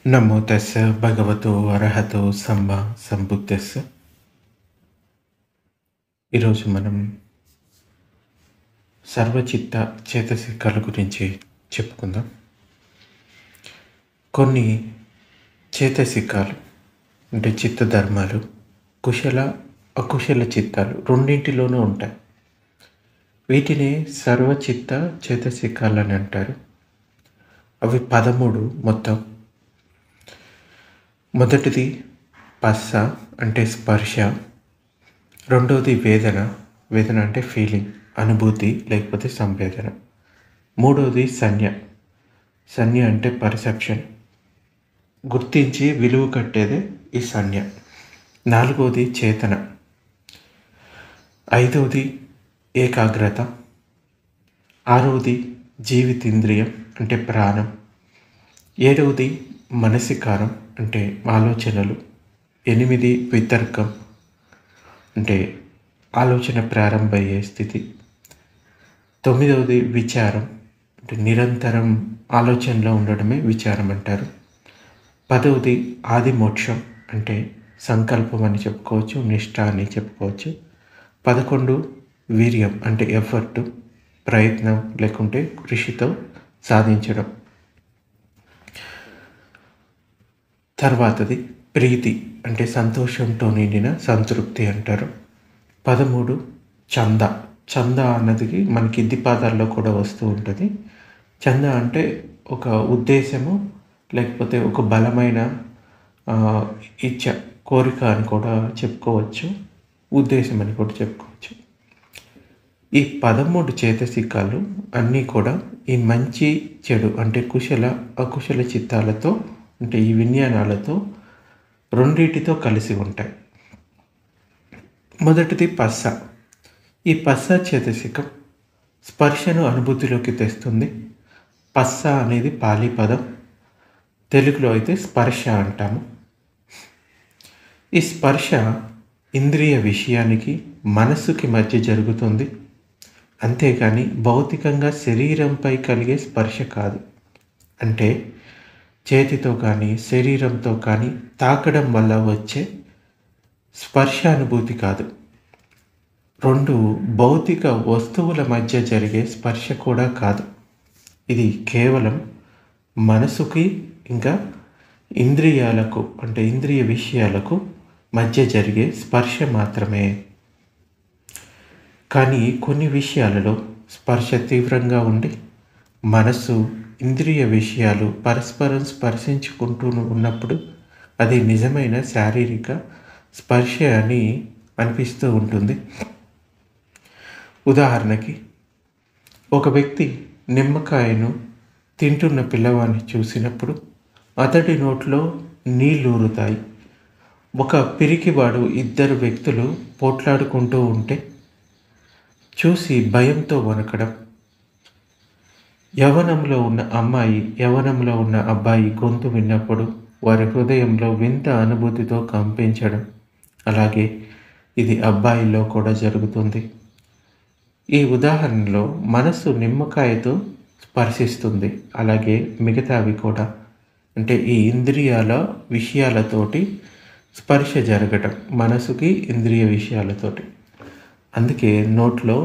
నమో తస్స భగవతో అర్హతో సమ్మా సంబుద్ధస్స. ఈరోజు మనం సర్వచిత్త చేతసికాల గురించి చెప్పుకుందాం. కొన్ని చేతసికాలు అంటే చిత్త ధర్మాలు కుశల అకుశల చిత్తాలు రెండింటిలోనూ ఉంటాయి. వీటిని సర్వచిత్త చేతసికాలు అని అంటారు. అవి 13 మొత్తం. మొదటిది పస్స అంటే స్పర్శ, రెండవది వేదన, వేదన అంటే ఫీలింగ్, అనుభూతి లేకపోతే సంవేదన, మూడవది సంజ్ఞ, సంజ్ఞ అంటే పర్సెప్షన్, గుర్తించి విలువ కట్టేదే ఈ సంజ్ఞ, నాలుగవది చేతన, ఐదవది ఏకాగ్రత, ఆరవది జీవితేంద్రియం అంటే ప్రాణం, ఏడవది మనసికారం అంటే ఆలోచనలు, 8 వితర్కం అంటే ఆలోచన ప్రారంభమయ్యే స్థితి, 9వది విచారం అంటే నిరంతరం ఆలోచనలో ఉండడమే విచారం అంటారు, 10వది ఆదిమోక్షం అంటే సంకల్పం అని చెప్పుకోవచ్చు, నిష్ఠ అని చెప్పుకోవచ్చు, 11 వీర్యం అంటే ఎఫర్టు, ప్రయత్నం లేకుంటే కృషితో సాధించడం, తర్వాతది ప్రీతి అంటే సంతోషంతో నిండిన సంతృప్తి అంటారు, 13 చంద, చంద అన్నది మనకి దిపాదాల్లో కూడా వస్తూ ఉంటుంది. చంద అంటే ఒక ఉద్దేశము లేకపోతే ఒక బలమైన ఇచ్చ, కోరిక అని కూడా చెప్పుకోవచ్చు, ఉద్దేశం అని కూడా చెప్పుకోవచ్చు. ఈ 13 చేతసికాలు అన్నీ కూడా ఈ మంచి చెడు అంటే కుశల అకుశల చిత్తాలతో అంటే ఈ విజ్ఞానాలతో రెండింటితో కలిసి ఉంటాయి. మొదటిది పస్స. ఈ పస్స చేతసికం స్పర్శను అనుభూతిలోకి తెస్తుంది. పస్స అనేది పాలీ పదం, తెలుగులో అయితే స్పర్శ అంటాము. ఈ స్పర్శ ఇంద్రియ విషయానికి మనస్సుకి మధ్య జరుగుతుంది, అంతేకాని భౌతికంగా శరీరంపై కలిగే స్పర్శ కాదు. అంటే చేతితో కానీ శరీరంతో కానీ తాకడం వల్ల వచ్చే స్పర్శ అనుభూతి కాదు. రెండు భౌతిక వస్తువుల మధ్య జరిగే స్పర్శ కూడా కాదు. ఇది కేవలం మనసుకి ఇంకా ఇంద్రియాలకు అంటే ఇంద్రియ విషయాలకు మధ్య జరిగే స్పర్శ మాత్రమే. కానీ కొన్ని విషయాలలో స్పర్శ తీవ్రంగా ఉండి మనసు ఇంద్రియ విషయాలు పరస్పరం స్పర్శించుకుంటూ ఉన్నప్పుడు అది నిజమైన శారీరక స్పర్శ అని అనిపిస్తూ ఉంటుంది. ఉదాహరణకి ఒక వ్యక్తి నిమ్మకాయను తింటున్న పిల్లవాడిని చూసినప్పుడు అతడి నోట్లో నీళ్ళూరుతాయి. ఒక పిరికివాడు 2 వ్యక్తులు పోట్లాడుకుంటూ ఉంటే చూసి భయంతో వణకడం, యవ్వనంలో ఉన్న అమ్మాయి యవ్వనంలో ఉన్న అబ్బాయి గొంతు విన్నప్పుడు వారి హృదయంలో వింత అనుభూతితో కంపించడం, అలాగే ఇది అబ్బాయిల్లో కూడా జరుగుతుంది. ఈ ఉదాహరణలో మనస్సు నిమ్మకాయతో స్పర్శిస్తుంది, అలాగే మిగతావి కూడా అంటే ఈ ఇంద్రియాల విషయాలతోటి స్పర్శ జరగటం మనసుకి ఇంద్రియ విషయాలతోటి. అందుకే నోట్లో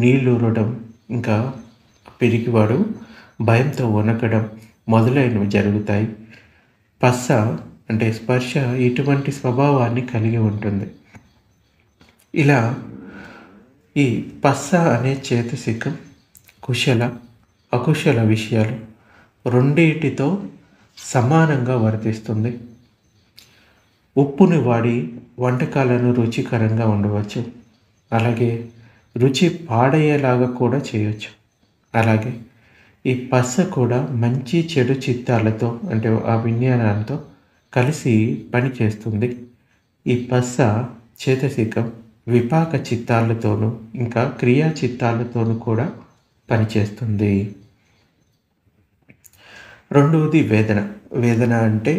నీళ్ళూరడం, ఇంకా పిరికివాడు భయంతో వణకడం మొదలైనవి జరుగుతాయి. పస్స అంటే స్పర్శ ఇటువంటి స్వభావాన్ని కలిగి ఉంటుంది. ఇలా ఈ పస్స అనే చేతసికం కుశల అకుశల విషయాలు రెండింటితో సమానంగా వర్తిస్తుంది. ఉప్పుని వాడి వంటకాలను రుచికరంగా ఉండవచ్చు, అలాగే రుచి పాడయ్యేలాగా కూడా చేయొచ్చు. అలాగే ఈ పస్స కూడా మంచి చెడు చిత్తాలతో అంటే ఆ విజ్ఞానాలతో కలిసి పనిచేస్తుంది. ఈ పస్స చేతసికం విపాక చిత్తాలతోనూ ఇంకా క్రియా చిత్తాలతోనూ కూడా పనిచేస్తుంది. రెండవది వేదన. వేదన అంటే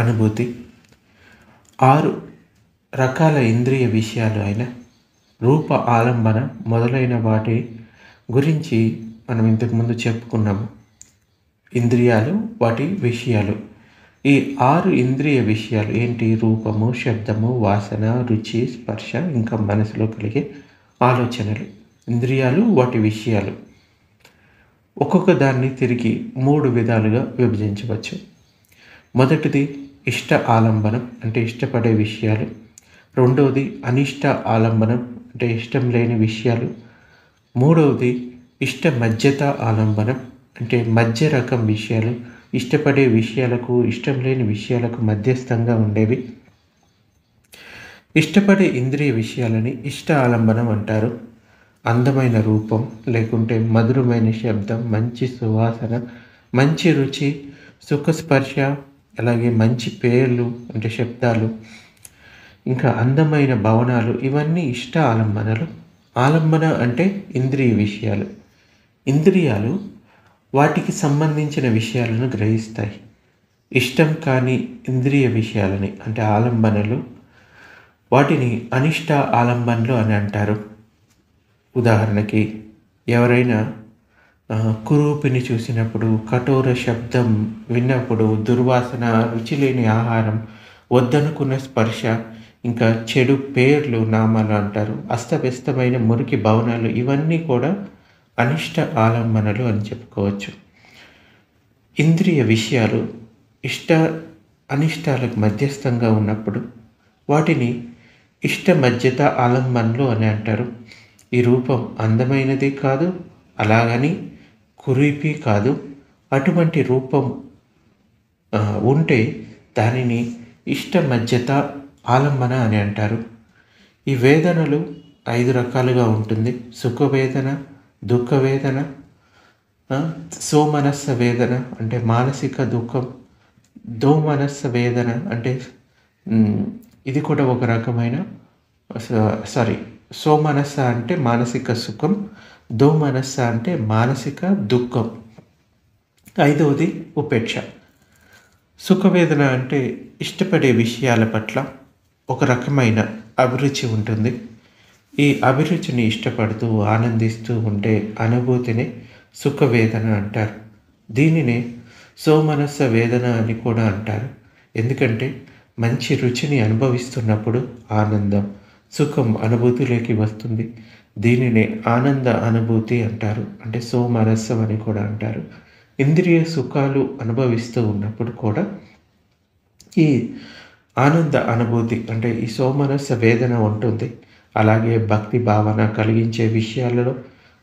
అనుభూతి. 6 రకాల ఇంద్రియ విషయాలు అయిన రూప ఆలంబన మొదలైన వాటి గురించి మనం ఇంతకుముందు చెప్పుకున్నాము. ఇంద్రియాలు వాటి విషయాలు. ఈ 6 ఇంద్రియ విషయాలు ఏంటి? రూపము, శబ్దము, వాసన, రుచి, స్పర్శ, ఇంకా మనసులో కలిగే ఆలోచనలు. ఇంద్రియాలు, వాటి విషయాలు. ఒక్కొక్క దాన్ని తిరిగి 3 విధాలుగా విభజించవచ్చు. మొదటిది ఇష్ట ఆలంబనం, అంటే ఇష్టపడే విషయాలు. రెండవది అనిష్ట ఆలంబనం, అంటే ఇష్టం లేని విషయాలు. మూడవది ఇష్ట మధ్యత ఆలంబనం, అంటే మధ్య రకం విషయాలు. ఇష్టపడే విషయాలకు, ఇష్టం లేని విషయాలకు మధ్యస్థంగా ఉండేవి. ఇష్టపడే ఇంద్రియ విషయాలని ఇష్ట ఆలంబనం అంటారు. అందమైన రూపం, లేకుంటే మధురమైన శబ్దం, మంచి సువాసన, మంచి రుచి, సుఖస్పర్శ, అలాగే మంచి పేర్లు అంటే శబ్దాలు, ఇంకా అందమైన భవనాలు, ఇవన్నీ ఇష్ట ఆలంబనలు. ఆలంబన అంటే ఇంద్రియ విషయాలు. ఇంద్రియాలు వాటికి సంబంధించిన విషయాలను గ్రహిస్తాయి. ఇష్టం కాని ఇంద్రియ విషయాలని అంటే ఆలంబనలు, వాటిని అనిష్ట ఆలంబనలు అని అంటారు. ఉదాహరణకి ఎవరైనా కురూపిని చూసినప్పుడు, కఠోర శబ్దం విన్నప్పుడు, దుర్వాసన, రుచి లేని ఆహారం, వద్దనుకున్న స్పర్శ, ఇంకా చెడు పేర్లు, నామాలు అంటారు. అస్తవ్యస్తమైన మురికి భవనాలు, ఇవన్నీ కూడా అనిష్ట ఆలంబనలు అని చెప్పుకోవచ్చు. ఇంద్రియ విషయాలు ఇష్ట అనిష్టాలకు మధ్యస్థంగా ఉన్నప్పుడు వాటిని ఇష్ట మధ్యత ఆలంబనలు అని అంటారు. ఈ రూపం అందమైనది కాదు, అలాగని కురీపి కాదు. అటువంటి రూపం ఉంటే దానిని ఇష్ట మధ్యత ఆలంబన అని అంటారు. ఈ వేదనలు 5 రకాలుగా ఉంటుంది. సుఖవేదన, దుఃఖవేదన, సోమనస్స వేదన అంటే మానసిక దుఃఖం, దోమనస్స వేదన అంటే ఇది కూడా ఒక రకమైన సోమనస్స అంటే మానసిక సుఖం, దోమనస్స అంటే మానసిక దుఃఖం. 5వది ఉపేక్ష. సుఖవేదన అంటే ఇష్టపడే విషయాల పట్ల ఒక రకమైన అభిరుచి ఉంటుంది. ఈ అభిరుచిని ఇష్టపడుతూ ఆనందిస్తూ ఉండే అనుభూతిని సుఖవేదన అంటారు. దీనినే సోమనస్స వేదన అని కూడా అంటారు. ఎందుకంటే మంచి రుచిని అనుభవిస్తున్నప్పుడు ఆనందం, సుఖం అనుభూతిలోకి వస్తుంది. దీనినే ఆనంద అనుభూతి అంటారు, అంటే సోమనస్సం అని కూడా అంటారు. ఇంద్రియ సుఖాలు అనుభవిస్తూ ఉన్నప్పుడు కూడా ఈ ఆనంద అనుభూతి అంటే ఈ సోమనస్స వేదన ఉంటుంది. అలాగే భక్తి భావన కలిగించే విషయాలలో,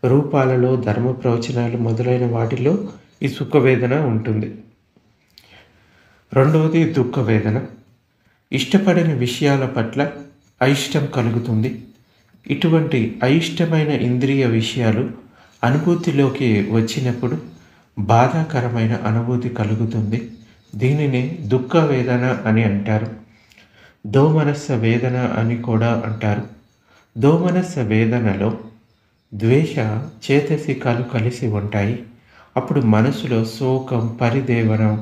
రూపాలలో, ధర్మ ప్రవచనాలు మొదలైన వాటిలో ఈ సుఖవేదన ఉంటుంది. రెండవది దుఃఖవేదన. ఇష్టపడిన విషయాల పట్ల అయిష్టం కలుగుతుంది. ఇటువంటి అయిష్టమైన ఇంద్రియ విషయాలు అనుభూతిలోకి వచ్చినప్పుడు బాధాకరమైన అనుభూతి కలుగుతుంది. దీనిని దుఃఖ వేదన అని అంటారు. దోమనస్స వేదన అని కూడా అంటారు. దోమనస్స వేదనలో ద్వేష చేతసికాలు కలిసి ఉంటాయి. అప్పుడు మనసులో శోకం, పరిదేవనం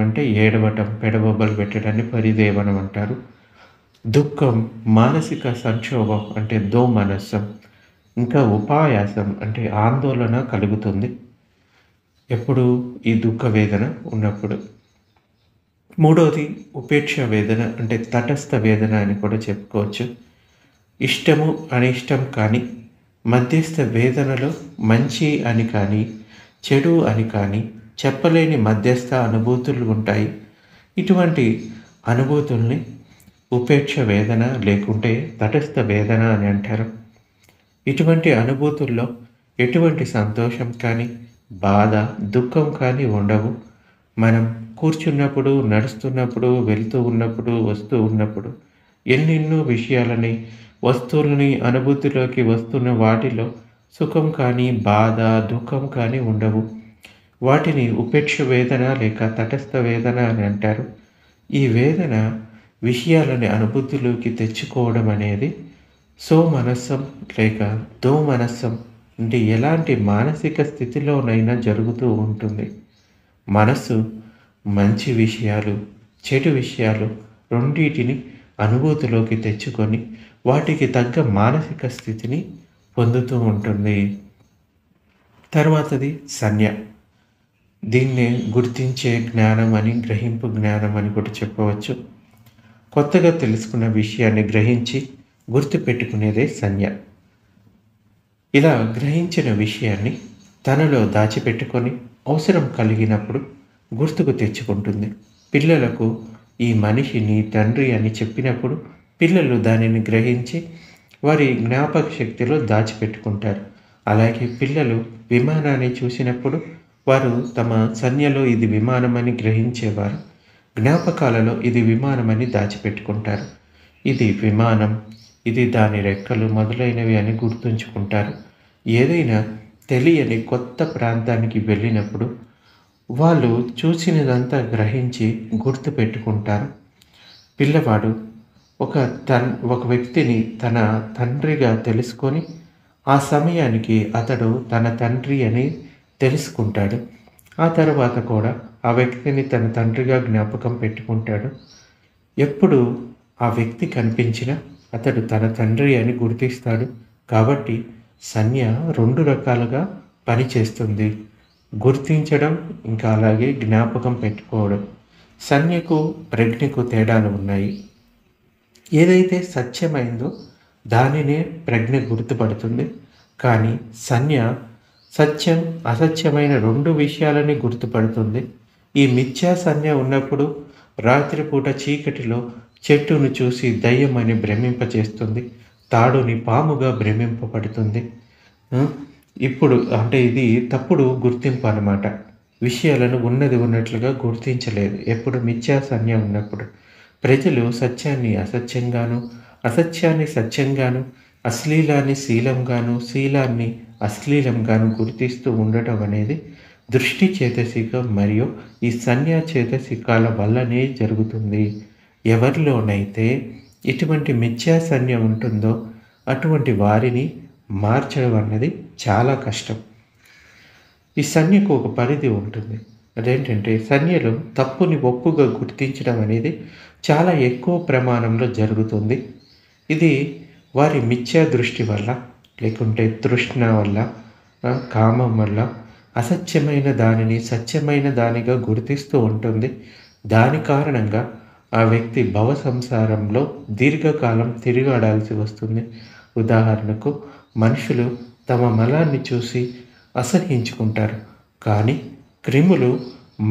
అంటే ఏడవటం, పెడబొబ్బలు పెట్టడాన్ని పరిదేవనం అంటారు. దుఃఖం, మానసిక సంక్షోభం అంటే దోమనస్సం, ఇంకా ఉపాయాసం అంటే ఆందోళన కలుగుతుంది ఎప్పుడు ఈ దుఃఖ వేదన ఉన్నప్పుడు. మూడవది ఉపేక్ష వేదన అంటే తటస్థ వేదన అని కూడా చెప్పుకోవచ్చు. ఇష్టము అనిష్టం కానీ మధ్యస్థ వేదనలో మంచి అని కానీ చెడు అని కానీ చెప్పలేని మధ్యస్థ అనుభూతులు ఉంటాయి. ఇటువంటి అనుభూతుల్ని ఉపేక్ష వేదన లేకుంటే తటస్థ వేదన అని అంటారు. ఇటువంటి అనుభూతుల్లో ఎటువంటి సంతోషం కానీ బాధ, దుఃఖం కానీ ఉండవు. మనం కూర్చున్నప్పుడు, నడుస్తున్నప్పుడు, వెళ్తూ ఉన్నప్పుడు, వస్తూ ఉన్నప్పుడు ఎన్నెన్నో విషయాలని, వస్తువులని అనుభూతిలోకి వస్తున్న వాటిలో సుఖం కానీ బాధ, దుఃఖం కానీ ఉండవు. వాటిని ఉపేక్ష వేదన లేక తటస్థ వేదన అని అంటారు. ఈ వేదన విషయాలని అనుభూతిలోకి తెచ్చుకోవడం అనేది సోమనస్సం లేక దోమనస్సం అంటే ఎలాంటి మానసిక స్థితిలోనైనా జరుగుతూ ఉంటుంది. మనస్సు మంచి విషయాలు, చెడు విషయాలు రెండింటిని అనుభూతిలోకి తెచ్చుకొని వాటికి తగ్గ మానసిక స్థితిని పొందుతూ ఉంటుంది. తర్వాతది సంజ్ఞ. దీన్నే గుర్తించే జ్ఞానం అని, గ్రహింపు జ్ఞానం అని కూడా చెప్పవచ్చు. కొత్తగా తెలుసుకున్న విషయాన్ని గ్రహించి గుర్తుపెట్టుకునేదే సంజ్ఞ. ఇలా గ్రహించిన విషయాన్ని తనలో దాచిపెట్టుకొని అవసరం కలిగినప్పుడు గుర్తుకు తెచ్చుకుంటుంది. పిల్లలకు ఈ మనిషి నీ తండ్రి అని చెప్పినప్పుడు పిల్లలు దానిని గ్రహించి వారి జ్ఞాపక శక్తిలో దాచిపెట్టుకుంటారు. అలాగే పిల్లలు విమానాన్ని చూసినప్పుడు వారు తమ సంజ్ఞలో ఇది విమానమని గ్రహించేవారు జ్ఞాపకాలలో ఇది విమానమని దాచిపెట్టుకుంటారు. ఇది విమానం, ఇది దాని రెక్కలు మొదలైనవి అని గుర్తుంచుకుంటారు. ఏదైనా తెలియని కొత్త ప్రాంతానికి వెళ్ళినప్పుడు వాళ్ళు చూసినదంతా గ్రహించి గుర్తుపెట్టుకుంటారు. పిల్లవాడు ఒక వ్యక్తిని తన తండ్రిగా తెలుసుకొని ఆ సమయానికి అతడు తన తండ్రి అని తెలుసుకుంటాడు. ఆ తర్వాత కూడా ఆ వ్యక్తిని తన తండ్రిగా జ్ఞాపకం పెట్టుకుంటాడు. ఎప్పుడు ఆ వ్యక్తి కనిపించినా అతడు తన తండ్రి అని గుర్తిస్తాడు. కాబట్టి సంజ్ఞ 2 రకాలుగా పనిచేస్తుంది. గుర్తించడం, ఇంకా అలాగే జ్ఞాపకం పెట్టుకోవడం. సంజ్ఞకు ప్రజ్ఞకు తేడాలు ఉన్నాయి. ఏదైతే సత్యమైందో దానినే ప్రజ్ఞ గుర్తుపడుతుంది. కానీ సంజ్ఞ సత్యం అసత్యమైన 2 విషయాలని గుర్తుపడుతుంది. ఈ మిథ్యా సంజ్ఞ ఉన్నప్పుడు రాత్రిపూట చీకటిలో చెట్టును చూసి దయ్యమని భ్రమింపచేస్తుంది, తాడుని పాముగా భ్రమింపబడుతుంది. ఇప్పుడు అంటే ఇది తప్పుడు గుర్తింపు అన్నమాట. విషయాలను ఉన్నది ఉన్నట్లుగా గుర్తించలేదు ఎప్పుడు మిథ్యా సంజ్ఞ ఉన్నప్పుడు. ప్రజలు సత్యాన్ని అసత్యంగాను, అసత్యాన్ని సత్యంగాను, అశ్లీలాన్ని శీలంగాను, శీలాన్ని అశ్లీలంగాను గుర్తిస్తూ ఉండటం అనేది దృష్టి చేతసికం మరియు ఈ సంజ్ఞా చేతసికాల వల్లనే జరుగుతుంది. ఎవరిలోనైతే ఇటువంటి మిథ్యా సంజ్ఞ ఉంటుందో అటువంటి వారిని మార్చడం అన్నది చాలా కష్టం. ఈ సంజ్ఞకు ఒక పరిధి ఉంటుంది. అదేంటంటే సంజ్ఞలో తప్పుని ఒప్పుగా గుర్తించడం అనేది చాలా ఎక్కువ ప్రమాణంలో జరుగుతుంది. ఇది వారి మిథ్యా దృష్టి వల్ల, లేకుంటే తృష్ణ వల్ల, కామం వల్ల అసత్యమైన దానిని సత్యమైన దానిగా గుర్తిస్తూ ఉంటుంది. దాని కారణంగా ఆ వ్యక్తి భవ సంసారంలో దీర్ఘకాలం తిరిగాడాల్సి వస్తుంది. ఉదాహరణకు మనుషులు తమ మలాన్ని చూసి అసహ్యించుకుంటారు, కానీ క్రిములు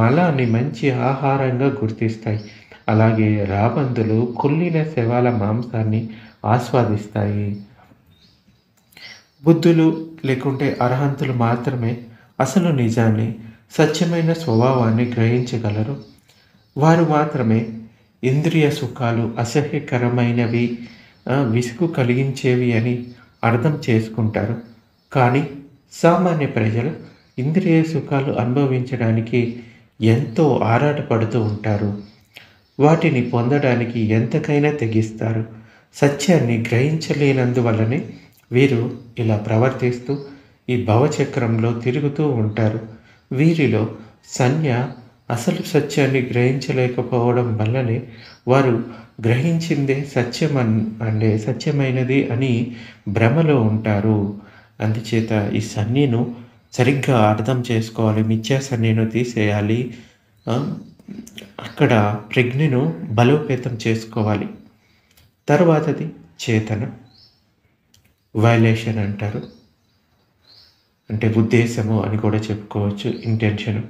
మలాన్ని మంచి ఆహారంగా గుర్తిస్తాయి. అలాగే రాబందులు కుళ్ళిన శవాల మాంసాన్ని ఆస్వాదిస్తాయి. బుద్ధులు లేకుంటే అర్హంతులు మాత్రమే అసలు నిజాన్ని, సత్యమైన స్వభావాన్ని గ్రహించగలరు. వారు మాత్రమే ఇంద్రియ సుఖాలు అసహ్యకరమైనవి, విసుగు కలిగించేవి అని అర్థం చేసుకుంటారు. కానీ సామాన్య ప్రజలు ఇంద్రియ సుఖాలు అనుభవించడానికి ఎంతో ఆరాటపడుతూ ఉంటారు. వాటిని పొందడానికి ఎంతకైనా తెగిస్తారు. సత్యాన్ని గ్రహించలేనందువల్లనే వీరు ఇలా ప్రవర్తిస్తూ ఈ భవచక్రంలో తిరుగుతూ ఉంటారు. వీరిలో సంజ్ఞ అసలు సత్యాన్ని గ్రహించలేకపోవడం వల్లనే వారు గ్రహించిందే సత్యమైనది అని భ్రమలో ఉంటారు. అందుచేత ఈ సంజ్ఞను సరిగ్గా అర్థం చేసుకోవాలి. మిథ్యా సంజ్ఞను తీసేయాలి. అక్కడ ప్రజ్ఞను బలోపేతం చేసుకోవాలి. తర్వాతది చేతన, వైలేషన్ అంటారు. అంటే ఉద్దేశము అని కూడా చెప్పుకోవచ్చు, ఇంటెన్షను.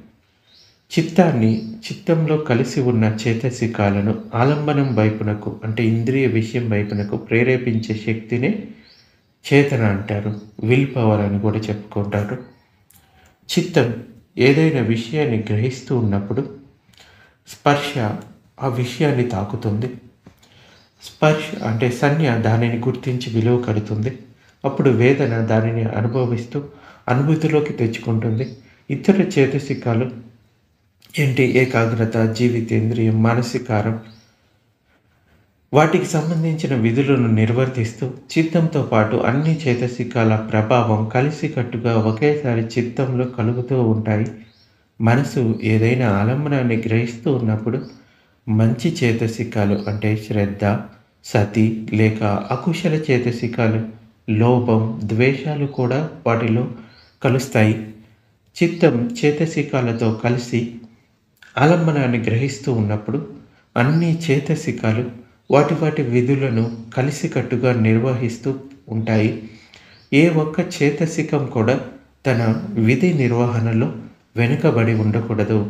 చిత్తంలో కలిసి ఉన్న చేతసికాలను ఆలంబనం వైపునకు, అంటే ఇంద్రియ విషయం వైపునకు ప్రేరేపించే శక్తినే చేతన అంటారు. విల్ పవర్ అని కూడా చెప్పుకుంటారు. చిత్తం ఏదైనా విషయాన్ని గ్రహిస్తూ ఉన్నప్పుడు స్పర్శ ఆ విషయాన్ని తాకుతుంది. స్పర్శ అంటే సంజ్ఞ దానిని గుర్తించి విలువ కడుతుంది. అప్పుడు వేదన దానిని అనుభవిస్తూ అనుభూతిలోకి తెచ్చుకుంటుంది. ఇతర చేతసికాలు ఏంటి? ఏకాగ్రత, జీవితేంద్రియం, మానసికారం వాటికి సంబంధించిన విధులను నిర్వర్తిస్తూ చిత్తంతో పాటు అన్ని చేతసికాల ప్రభావం కలిసికట్టుగా ఒకేసారి చిత్తంలో కలుగుతూ ఉంటాయి. మనసు ఏదైనా ఆలంబనాన్ని గ్రహిస్తూ ఉన్నప్పుడు మంచి చేతసికాలు అంటే శ్రద్ధ, సతి లేక అకుశల చేతసికాలు లోభం, ద్వేషాలు కూడా వాటిలో కలుస్తాయి. చిత్తం చేతసికాలతో కలిసి ఆలంబనాన్ని గ్రహిస్తూ ఉన్నప్పుడు అన్ని చేతసికాలు వాటి వాటి విధులను కలిసికట్టుగా నిర్వహిస్తూ ఉంటాయి. ఏ ఒక్క చేతసికం కూడా తన విధి నిర్వహణలో వెనుకబడి ఉండకూడదు.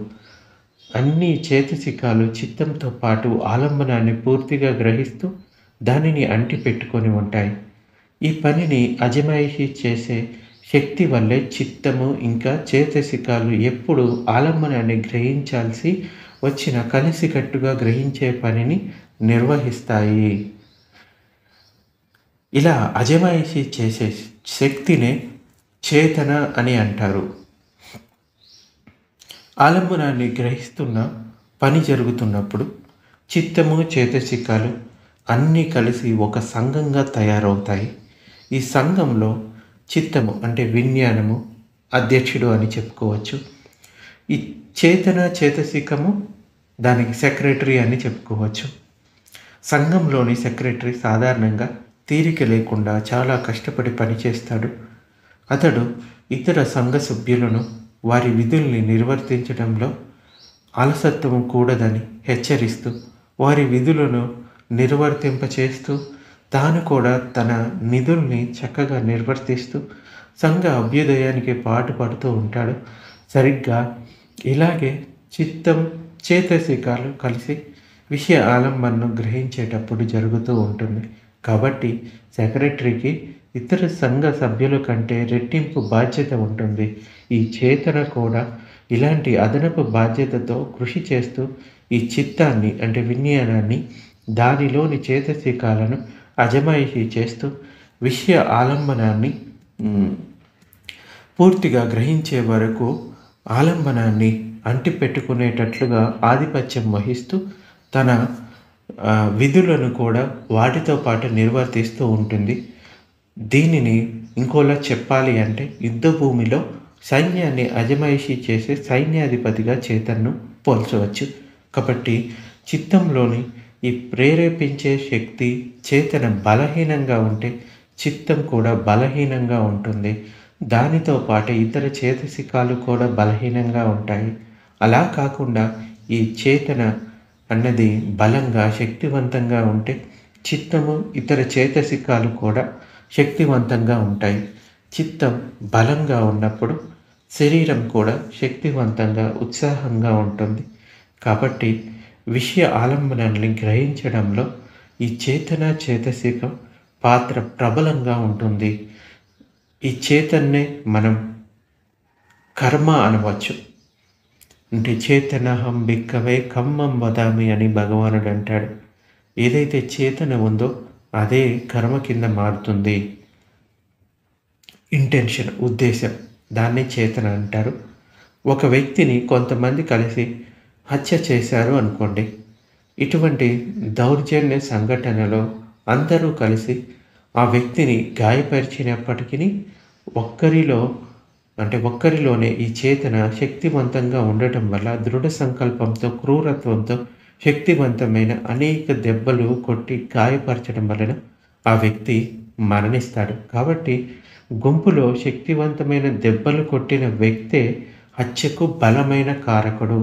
అన్ని చేతసికాలు చిత్తంతో పాటు ఆలంబనాన్ని పూర్తిగా గ్రహిస్తూ దానిని అంటిపెట్టుకొని ఉంటాయి. ఈ పనిని అజమాయిషీ చేసే శక్తి వల్లే చిత్తము ఇంకా చేతసికాలు ఎప్పుడు ఆలంబనాన్ని గ్రహించాల్సి వచ్చిన కలిసికట్టుగా గ్రహించే పనిని నిర్వహిస్తాయి. ఇలా అజమాయిషీ చేసే శక్తినే చేతన అని అంటారు. ఆలంబనాన్ని గ్రహిస్తున్న పని జరుగుతున్నప్పుడు చిత్తము చేతసికాలు అన్నీ కలిసి ఒక సంఘంగా తయారవుతాయి. ఈ సంఘంలో చిత్తము అంటే విజ్ఞానము అధ్యక్షుడు అని చెప్పుకోవచ్చు. ఈ చేతసికము దానికి సెక్రటరీ అని చెప్పుకోవచ్చు. సంఘంలోని సెక్రటరీ సాధారణంగా తీరిక లేకుండా చాలా కష్టపడి పనిచేస్తాడు. అతడు ఇతర సంఘ సభ్యులను వారి విధుల్ని నిర్వర్తించడంలో అలసత్వం కూడదని హెచ్చరిస్తూ వారి విధులను నిర్వర్తింపచేస్తూ తాను కూడా తన నిధుల్ని చక్కగా నిర్వర్తిస్తూ సంఘ అభ్యుదయానికి పాటుపడుతూ ఉంటాడు. సరిగ్గా ఇలాగే చిత్తం చేతసికాలు కలిసి విషయ ఆలంబనను గ్రహించేటప్పుడు జరుగుతూ ఉంటుంది. కాబట్టి సెక్రటరీకి ఇతర సంఘ సభ్యుల కంటే రెట్టింపు బాధ్యత ఉంటుంది. ఈ చేతన కూడా ఇలాంటి అదనపు బాధ్యతతో కృషి చేస్తూ ఈ చిత్తాన్ని అంటే విజ్ఞానాన్ని దానిలోని చేతసికాలను అజమాయిషీ చేస్తూ విషయ ఆలంబనాన్ని పూర్తిగా గ్రహించే వరకు ఆలంబనాన్ని అంటిపెట్టుకునేటట్లుగా ఆధిపత్యం వహిస్తూ తన విధులను కూడా వాటితో పాటు నిర్వర్తిస్తూ ఉంటుంది. దీనిని ఇంకోలా చెప్పాలి అంటే యుద్ధ భూమిలో సైన్యాన్ని అజమాయిషీ చేసే సైన్యాధిపతిగా చేతన్ను పోల్చవచ్చు. కాబట్టి చిత్తంలోని ఈ ప్రేరేపించే శక్తి చేతన బలహీనంగా ఉంటే చిత్తం కూడా బలహీనంగా ఉంటుంది. దానితో పాటు ఇతర చేతసికాలు కూడా బలహీనంగా ఉంటాయి. అలా కాకుండా ఈ చేతన అన్నది బలంగా శక్తివంతంగా ఉంటే చిత్తము ఇతర చేతసికాలు కూడా శక్తివంతంగా ఉంటాయి. చిత్తం బలంగా ఉన్నప్పుడు శరీరం కూడా శక్తివంతంగా ఉత్సాహంగా ఉంటుంది. కాబట్టి విషయ ఆలంబనాన్ని గ్రహించడంలో ఈ చేతసికం పాత్ర ప్రబలంగా ఉంటుంది. ఈ చేతన్నే మనం కర్మ అనవచ్చు. అంటే చేతనహం బిక్కవే కమ్మం వదామి అని భగవానుడు అంటాడు. ఏదైతే చేతన ఉందో అదే కర్మ కింద మారుతుంది. ఇంటెన్షన్, ఉద్దేశం, దాన్నే చేతన అంటారు. ఒక వ్యక్తిని కొంతమంది కలిసి హత్య చేశారు అనుకోండి. ఇటువంటి దౌర్జన్య సంఘటనలో అందరూ కలిసి ఆ వ్యక్తిని గాయపరిచినప్పటికీ ఒక్కరిలోనే ఈ చేతన శక్తివంతంగా ఉండటం వల్ల దృఢ సంకల్పంతో క్రూరత్వంతో శక్తివంతమైన అనేక దెబ్బలు కొట్టి గాయపరచడం వలన ఆ వ్యక్తి మరణిస్తాడు. కాబట్టి గుంపులో శక్తివంతమైన దెబ్బలు కొట్టిన వ్యక్తే హత్యకు బలమైన కారకుడు.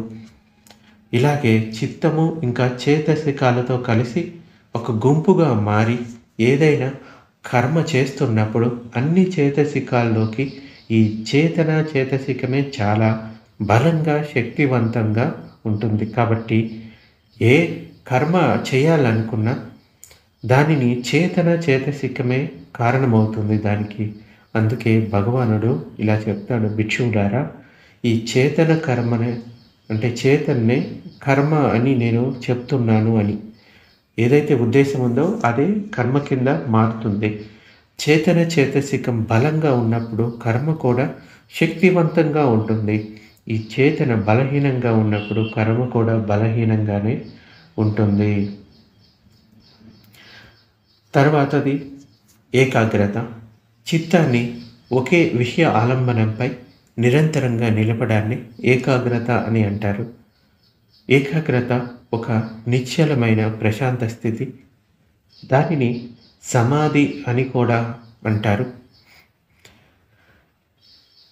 ఇలాగే చిత్తము ఇంకా చేతసికాలతో కలిసి ఒక గుంపుగా మారి ఏదైనా కర్మ చేస్తున్నప్పుడు అన్ని చేతసికాల్లోకి ఈ చేతసికమే చాలా బలంగా శక్తివంతంగా ఉంటుంది. కాబట్టి ఏ కర్మ చేయాలనుకున్నా దానిని చేతసికమే కారణమవుతుంది దానికి. అందుకే భగవానుడు ఇలా చెప్తాడు, భిక్షువులారా ఈ చేతన కర్మనే అంటే చేతన్నే కర్మ అని నేను చెప్తున్నాను అని. ఏదైతే ఉద్దేశం ఉందో అదే కర్మ కింద మారుతుంది. చేతసికం బలంగా ఉన్నప్పుడు కర్మ కూడా శక్తివంతంగా ఉంటుంది. ఈ చేతన బలహీనంగా ఉన్నప్పుడు కర్మ కూడా బలహీనంగానే ఉంటుంది. తర్వాతది ఏకాగ్రత. చిత్తాన్ని ఒకే విషయ ఆలంబనంపై నిరంతరంగా నిలపడాన్ని ఏకాగ్రత అని అంటారు. ఏకాగ్రత ఒక నిశ్చలమైన ప్రశాంత స్థితి. దానిని సమాధి అని కూడా అంటారు.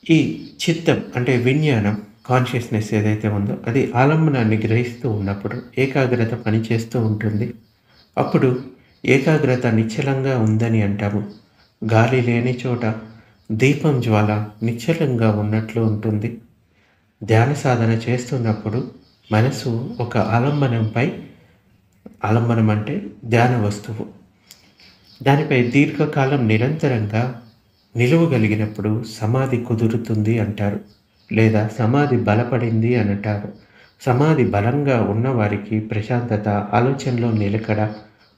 ఈ చిత్తం అంటే విజ్ఞానం, కాన్షియస్‌నెస్ ఏదైతే ఉందో అది ఆలంబనాన్ని గ్రహిస్తూ ఉన్నప్పుడు ఏకాగ్రత పనిచేస్తూ ఉంటుంది. అప్పుడు ఏకాగ్రత నిశ్చలంగా ఉందని అంటాము. గాలి లేని చోట దీపం జ్వాల నిశ్చలంగా ఉన్నట్లు ఉంటుంది. ధ్యాన సాధన చేస్తున్నప్పుడు మనసు ఒక ఆలంబనం అంటే ధ్యాన వస్తువు. దానిపై దీర్ఘకాలం నిరంతరంగా నిలువగలిగినప్పుడు సమాధి కుదురుతుంది అంటారు. లేదా సమాధి బలపడింది అని అంటారు. సమాధి బలంగా ఉన్నవారికి ప్రశాంతత, ఆలోచనలో నిలకడ,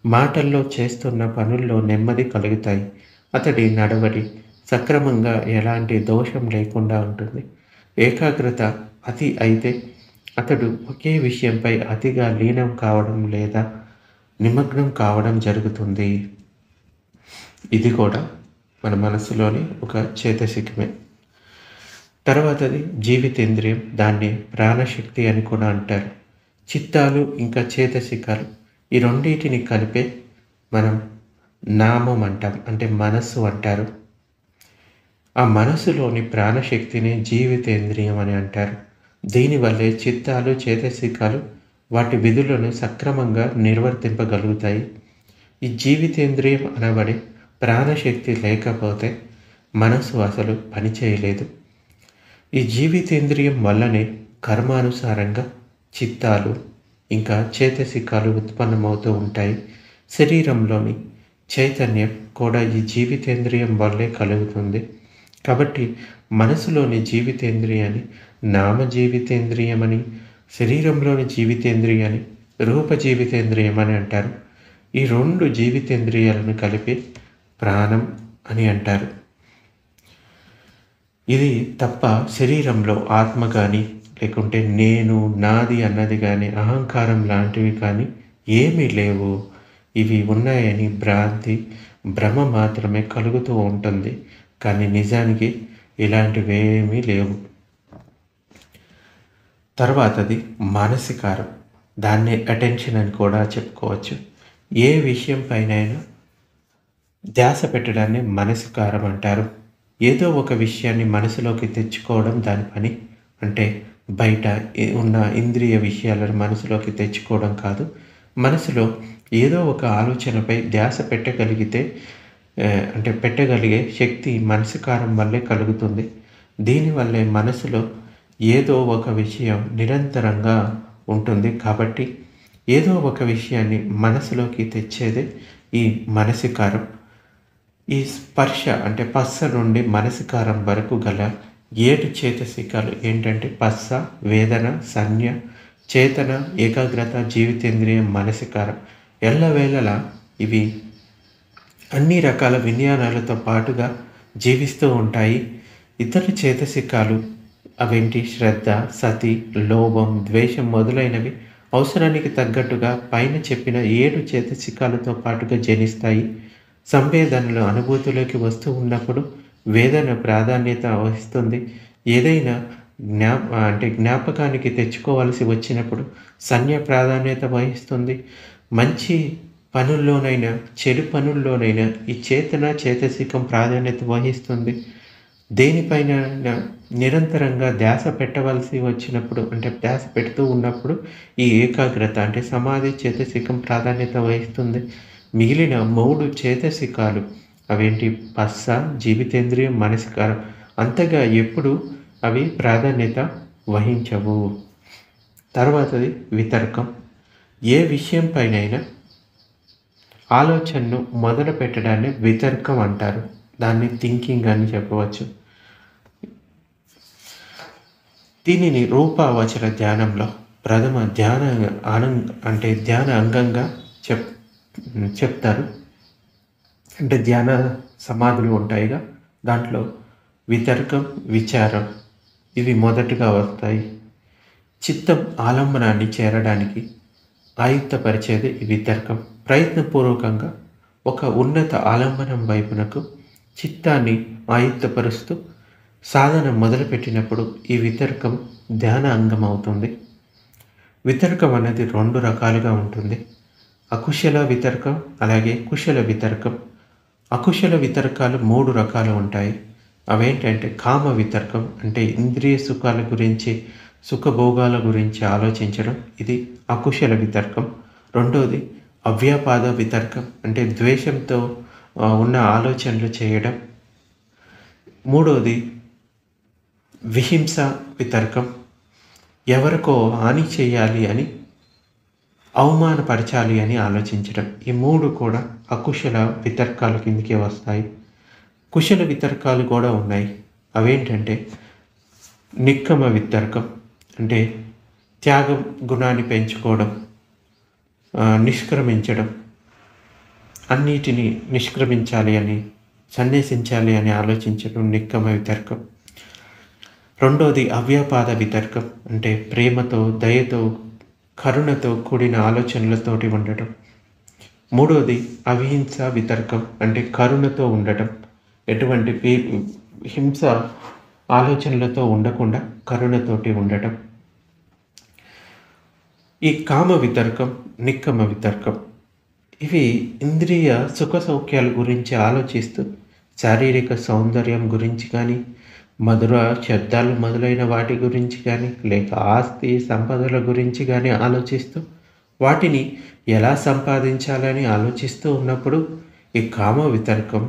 మాటల్లో చేస్తున్న పనుల్లో నెమ్మది కలుగుతాయి. అతడి నడవడి సక్రమంగా ఎలాంటి దోషం లేకుండా ఉంటుంది. ఏకాగ్రత అతి అయితే అతడు ఒకే విషయంపై అతిగా లీనం కావడం లేదా నిమగ్నం కావడం జరుగుతుంది. ఇది కూడా మన మనసులోని ఒక చేతసికమే. తర్వాతది జీవితేంద్రియం, దాన్ని ప్రాణశక్తి అని కూడా అంటారు. చిత్తాలు ఇంకా చేతసికాలు ఈ రెండింటిని కలిపే మనం నామం అంటాం, అంటే మనస్సు అంటారు. ఆ మనసులోని ప్రాణశక్తిని జీవితేంద్రియం అని అంటారు. దీనివల్లే చిత్తాలు చేతసికాలు వాటి విధులను సక్రమంగా నిర్వర్తింపగలుగుతాయి. ఈ జీవితేంద్రియం అనబడే ప్రాణశక్తి లేకపోతే మనసు అసలు పనిచేయలేదు. ఈ జీవితేంద్రియం వల్లనే కర్మానుసారంగా చిత్తాలు ఇంకా చేతసికాలు ఉత్పన్నమవుతూ ఉంటాయి. శరీరంలోని చైతన్యం కూడా ఈ జీవితేంద్రియం వల్లే కలుగుతుంది. కాబట్టి మనసులోని జీవితేంద్రియాన్ని నామ జీవితేంద్రియమని, శరీరంలోని జీవితేంద్రియాన్ని రూప జీవితేంద్రియం అని అంటారు. ఈ రెండు జీవితేంద్రియాలను కలిపి ప్రాణం అని అంటారు. ఇది తప్ప శరీరంలో ఆత్మ కానీ, లేకుంటే నేను, నాది అన్నది కానీ, అహంకారం లాంటివి కానీ ఏమీ లేవు. ఇవి ఉన్నాయని భ్రమ మాత్రమే కలుగుతూ ఉంటుంది. కానీ నిజానికి ఇలాంటివేమీ లేవు. తర్వాతది మానసికారం, దాన్నే అటెన్షన్ అని కూడా చెప్పుకోవచ్చు. ఏ విషయం పైనైనా ధ్యాస పెట్టడాన్ని మనసికారం అంటారు. ఏదో ఒక విషయాన్ని మనసులోకి తెచ్చుకోవడం దాని పని. అంటే బయట ఉన్న ఇంద్రియ విషయాలను మనసులోకి తెచ్చుకోవడం కాదు. మనసులో ఏదో ఒక ఆలోచనపై ధ్యాస పెట్టగలిగే శక్తి మనసికారం వల్లే కలుగుతుంది. దీనివల్లే మనసులో ఏదో ఒక విషయం నిరంతరంగా ఉంటుంది. కాబట్టి ఏదో ఒక విషయాన్ని మనసులోకి తెచ్చేదే ఈ మనసికారం. ఈ స్పర్శ అంటే పస్స నుండి మనసికారం వరకు గల 7 చేతసికాలు ఏంటంటే పస్స, వేదన, సంజ్ఞ, చేతన, ఏకాగ్రత, జీవితేంద్రియం, మనసికారం. ఎల్లవేళలా ఇవి అన్ని రకాల విజ్ఞానాలతో పాటుగా జీవిస్తూ ఉంటాయి. ఇతర చేతసికాలు అవేంటి? శ్రద్ధ, సతి, లోభం, ద్వేషం మొదలైనవి అవసరానికి తగ్గట్టుగా పైన చెప్పిన 7 చేతసికాలతో పాటుగా జనిస్తాయి. సంవేదనలు అనుభూతిలోకి వస్తూ ఉన్నప్పుడు వేదన ప్రాధాన్యత వహిస్తుంది. ఏదైనా జ్ఞాపకానికి తెచ్చుకోవాల్సి వచ్చినప్పుడు సంజ్ఞ ప్రాధాన్యత వహిస్తుంది. మంచి పనుల్లోనైనా చెడు పనుల్లోనైనా ఈ చేతసికం ప్రాధాన్యత వహిస్తుంది. దేనిపైన నిరంతరంగా ధ్యాస పెట్టవలసి వచ్చినప్పుడు, అంటే ధ్యాస పెడుతూ ఉన్నప్పుడు ఈ ఏకాగ్రత అంటే సమాధి చేతసికం ప్రాధాన్యత వహిస్తుంది. మిగిలిన 3 చేతసికాలు అవేంటి? పస్స, జీవితేంద్రియం, మనసికారం అంతగా ఎప్పుడు అవి ప్రాధాన్యత వహించవు. తర్వాతది వితర్కం. ఏ విషయం పైనైనా ఆలోచనను మొదలు పెట్టడాన్ని వితర్కం అంటారు. దాన్ని థింకింగ్ అని చెప్పవచ్చు. దీనిని రూపావచర ధ్యానంలో ప్రథమ ధ్యాన అంగంగా చెప్తారు. అంటే ధ్యాన సమాధులు ఉంటాయిగా, దాంట్లో వితర్కం, విచారం ఇవి మొదటగా వస్తాయి. చిత్తం ఆలంబనాన్ని చేరడానికి ఆయుక్తపరిచేది ఈ వితర్కం. ప్రయత్నపూర్వకంగా ఒక ఉన్నత ఆలంబనం వైపునకు చిత్తాన్ని ఆయుక్తపరుస్తూ సాధన మొదలుపెట్టినప్పుడు ఈ వితర్కం ధ్యాన అంగం అవుతుంది. వితర్కం అనేది 2 రకాలుగా ఉంటుంది. అకుశల వితర్కం, అలాగే కుశల వితర్కం. అకుశల వితర్కాలు 3 రకాలు ఉంటాయి. అవేంటంటే కామ వితర్కం, అంటే ఇంద్రియ సుఖాల గురించి, సుఖభోగాల గురించి ఆలోచించడం, ఇది అకుశల వితర్కం. రెండోది అవ్యాపాద వితర్కం, అంటే ద్వేషంతో ఉన్న ఆలోచనలు చేయడం. మూడోది విహింస వితర్కం, ఎవరికో హాని చేయాలి అని, అవమానపరచాలి అని ఆలోచించడం. ఈ మూడు కూడా అకుశల వితర్కాల కిందకే వస్తాయి. కుశల వితర్కాలు కూడా ఉన్నాయి. అవేంటంటే నిక్కమ వితర్కం, అంటే త్యాగం గుణాన్ని పెంచుకోవడం, నిష్క్రమించడం, అన్నిటినీ నిష్క్రమించాలి అని, సన్యసించాలి అని ఆలోచించడం నిక్కమ వితర్కం. రెండోది అవ్యాపాద వితర్కం, అంటే ప్రేమతో, దయతో, కరుణతో కూడిన ఆలోచనలతోటి ఉండటం. మూడోది అవిహింస వితర్కం, అంటే కరుణతో ఉండటం, ఎటువంటి హింస ఆలోచనలతో ఉండకుండా కరుణతోటి ఉండటం. ఈ కామ వితర్కం, నిక్కమ వితర్కం, ఇవి ఇంద్రియ సుఖ సౌఖ్యాల గురించి ఆలోచిస్తూ శారీరక సౌందర్యం గురించి కానీ, మధుర శబ్దాలు మొదలైన వాటి గురించి కానీ, లేక ఆస్తి సంపదల గురించి కానీ ఆలోచిస్తూ వాటిని ఎలా సంపాదించాలని ఆలోచిస్తూ ఉన్నప్పుడు ఈ కామ వితర్కం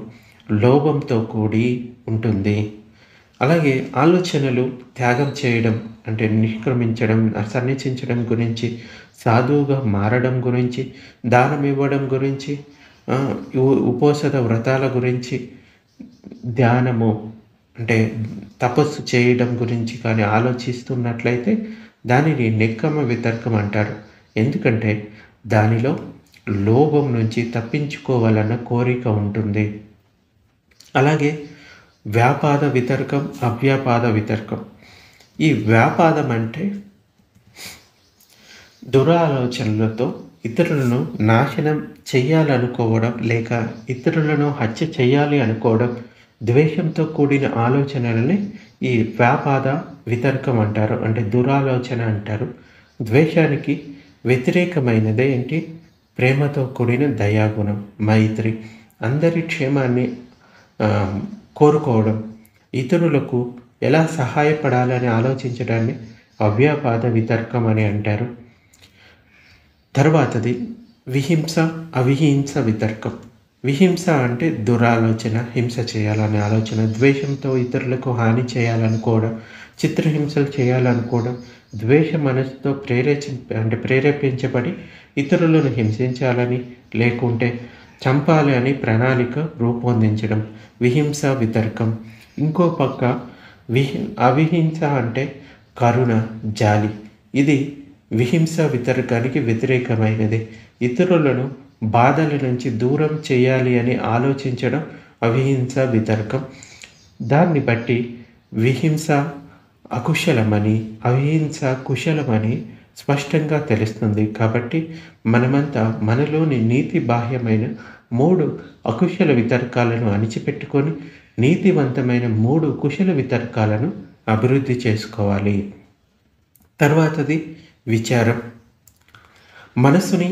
లోభంతో కూడి ఉంటుంది. అలాగే ఆలోచనలు త్యాగం చేయడం, అంటే నిష్క్రమించడం, సన్యసించడం గురించి, సాధువుగా మారడం గురించి, దానం ఇవ్వడం గురించి, ఉపోసద వ్రతాల గురించి, ధ్యానము అంటే తపస్సు చేయడం గురించి కానీ ఆలోచిస్తున్నట్లయితే దానిని నిక్కమ వితర్కం అంటారు. ఎందుకంటే దానిలో లోభం నుంచి తప్పించుకోవాలన్న కోరిక ఉంటుంది. అలాగే వ్యాపాద వితర్కం, అవ్యాపాద వితర్కం. ఈ వ్యాపాదం అంటే దురాలోచనలతో ఇతరులను నాశనం చెయ్యాలనుకోవడం, లేక ఇతరులను హత్య చేయాలి అనుకోవడం, ద్వేషంతో కూడిన ఆలోచనలని ఈ వ్యాపాద వితర్కం అంటారు, అంటే దురాలోచన అంటారు. ద్వేషానికి వ్యతిరేకమైనదే ఏంటి? ప్రేమతో కూడిన దయాగుణం, మైత్రి, అందరి క్షేమాన్ని కోరుకోవడం, ఇతరులకు ఎలా సహాయపడాలని ఆలోచించడాన్ని అవ్యాపాద వితర్కం అని అంటారు. తర్వాతది విహింస, అవిహింస వితర్కం. విహింస అంటే దురాలోచన, హింస చేయాలనే ఆలోచన, ద్వేషంతో ఇతరులకు హాని చేయాలనుకోవడం, చిత్రహింసలు చేయాలనుకోవడం, ద్వేష మనసుతో ప్రేరేపించబడి ఇతరులను హింసించాలని, లేకుంటే చంపాలి అని ప్రణాళిక రూపొందించడం విహింస వితర్కం. ఇంకో పక్క అవిహింస అంటే కరుణ, జాలి. ఇది విహింస వితర్కానికి వ్యతిరేకమైనది. ఇతరులను బాధల నుంచి దూరం చేయాలి అని ఆలోచించడం అవిహింస వితర్కం. దాన్ని బట్టి విహింస అకుశలమని, అవిహింస కుశలమని స్పష్టంగా తెలుస్తుంది. కాబట్టి మనమంతా మనలోని నీతి బాహ్యమైన 3 అకుశల వితర్కాలను అణిచిపెట్టుకొని నీతివంతమైన 3 కుశల వితర్కాలను అభివృద్ధి చేసుకోవాలి. తర్వాతది విచారం. మనసుని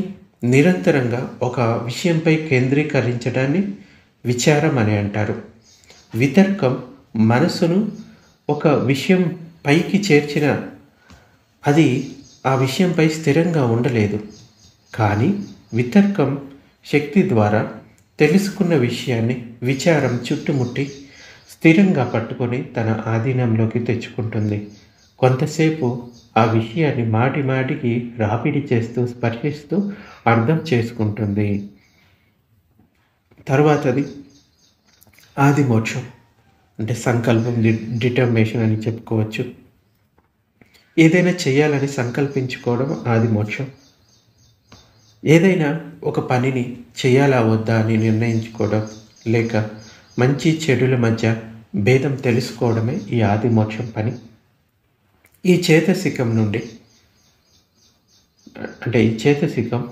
నిరంతరంగా ఒక విషయంపై కేంద్రీకరించడాన్ని విచారం అని అంటారు. వితర్కం మనసును ఒక విషయం పైకి చేర్చిన అది ఆ విషయంపై స్థిరంగా ఉండలేదు. కానీ వితర్కం శక్తి ద్వారా తెలుసుకున్న విషయాన్ని విచారం చుట్టుముట్టి స్థిరంగా పట్టుకొని తన ఆధీనంలోకి తెచ్చుకుంటుంది. కొంతసేపు ఆ విషయాన్ని మాటికి రాపిడి చేస్తూ, స్పర్శిస్తూ అర్థం చేసుకుంటుంది. తర్వాతది ఆది మోక్షం, అంటే సంకల్పం, డిటర్మినేషన్ అని చెప్పుకోవచ్చు. ఏదైనా చేయాలని సంకల్పించుకోవడం ఆది మోక్షం. ఏదైనా ఒక పనిని చేయాలా వద్దా అని నిర్ణయించుకోవడం, లేక మంచి చెడుల మధ్య భేదం తెలుసుకోవడమే ఈ ఆది మోక్షం పని. ఈ చేతసికం నుండి, అంటే ఈ చేతసికం